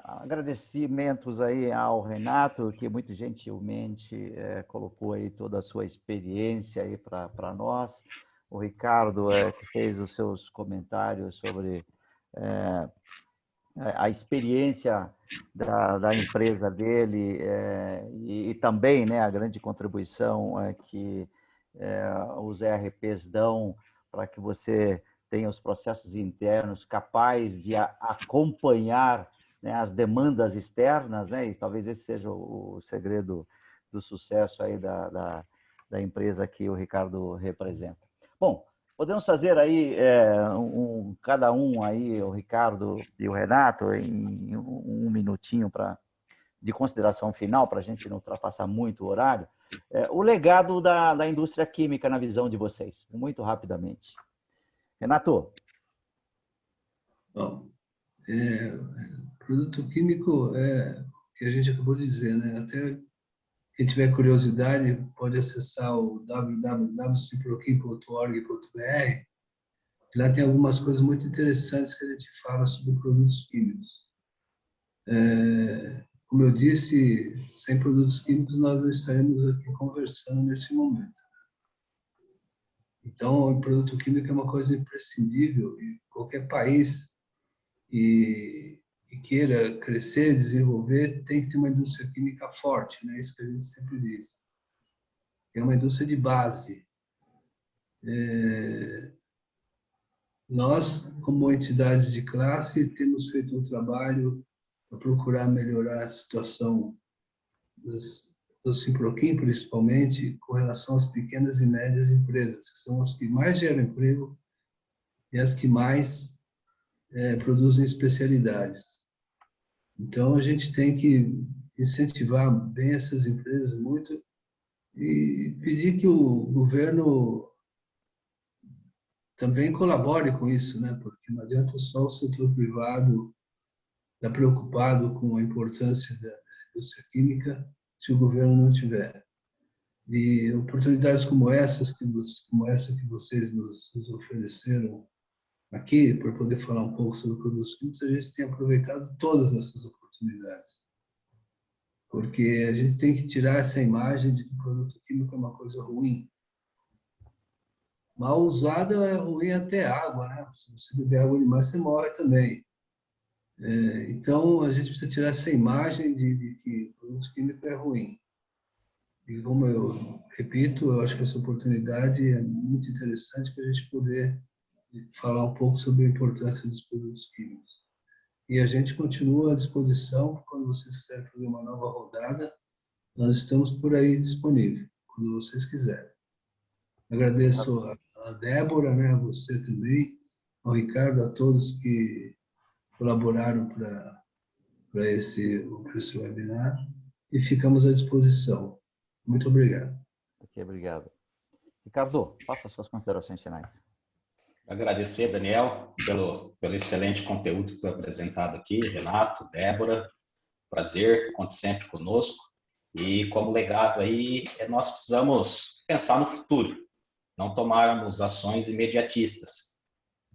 Agradecimentos aí ao Renato, que muito gentilmente colocou aí toda a sua experiência aí para nós. O Ricardo, que fez os seus comentários sobre a experiência da empresa dele e também, né, a grande contribuição que os ERPs dão para que você tenha os processos internos capazes de acompanhar, né, as demandas externas, né, e talvez esse seja o segredo do sucesso aí da empresa que o Ricardo representa. Bom, podemos fazer aí cada um aí, o Ricardo e o Renato, em um minutinho de consideração final, para a gente não ultrapassar muito o horário. O legado da indústria química na visão de vocês, muito rapidamente. Renato. Bom, produto químico é o que a gente acabou de dizer, né? Até quem tiver curiosidade pode acessar o www.ciproquim.org.br. Lá tem algumas coisas muito interessantes que a gente fala sobre produtos químicos. Como eu disse, sem produtos químicos nós não estaremos aqui conversando nesse momento. Então, o produto químico é uma coisa imprescindível e qualquer país que queira crescer, desenvolver, tem que ter uma indústria química forte, né? Isso que a gente sempre diz. É uma indústria de base. Nós, como entidades de classe, temos feito um trabalho para procurar melhorar a situação do Simproquim, principalmente, com relação às pequenas e médias empresas, que são as que mais geram emprego e as que mais produzem especialidades. Então, a gente tem que incentivar bem essas empresas muito e pedir que o governo também colabore com isso, né? Porque não adianta só o setor privado estar preocupado com a importância da indústria química se o governo não tiver. E oportunidades como essa que vocês nos ofereceram aqui, para poder falar um pouco sobre produtos químicos, a gente tem aproveitado todas essas oportunidades. Porque a gente tem que tirar essa imagem de que o produto químico é uma coisa ruim. Mal usada é ruim até água, né? Se você beber água demais, você morre também. Então, a gente precisa tirar essa imagem de que produto químico é ruim. E como eu repito, eu acho que essa oportunidade é muito interessante para a gente poder falar um pouco sobre a importância dos produtos químicos. E a gente continua à disposição, quando vocês quiserem fazer uma nova rodada, nós estamos por aí disponíveis, quando vocês quiserem. Agradeço a Débora, né, a você também, ao Ricardo, a todos que colaboraram para esse webinar e ficamos à disposição. Muito obrigado. Ok, obrigado. Ricardo, faça as suas considerações finais. Agradecer, Daniel, pelo excelente conteúdo que foi apresentado aqui, Renato, Débora, prazer, conte sempre conosco. E como legado aí, nós precisamos pensar no futuro, não tomarmos ações imediatistas.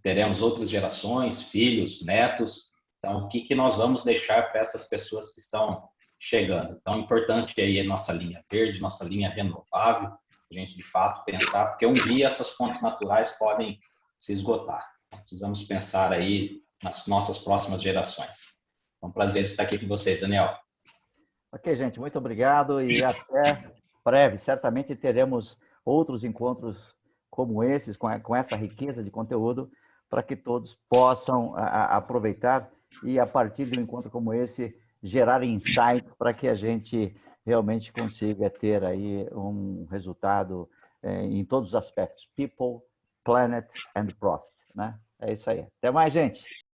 Teremos outras gerações, filhos, netos, então o que nós vamos deixar para essas pessoas que estão chegando? Então, importante aí a nossa linha verde, nossa linha renovável, a gente de fato pensar, porque um dia essas fontes naturais podem se esgotar. Então, precisamos pensar aí nas nossas próximas gerações. É um prazer estar aqui com vocês, Daniel. Ok, gente, muito obrigado e até breve. Certamente teremos outros encontros como esses, com essa riqueza de conteúdo, para que todos possam aproveitar e, a partir de um encontro como esse, gerar insights para que a gente realmente consiga ter aí um resultado em todos os aspectos. People, planet and profit, né? É isso aí. Até mais, gente.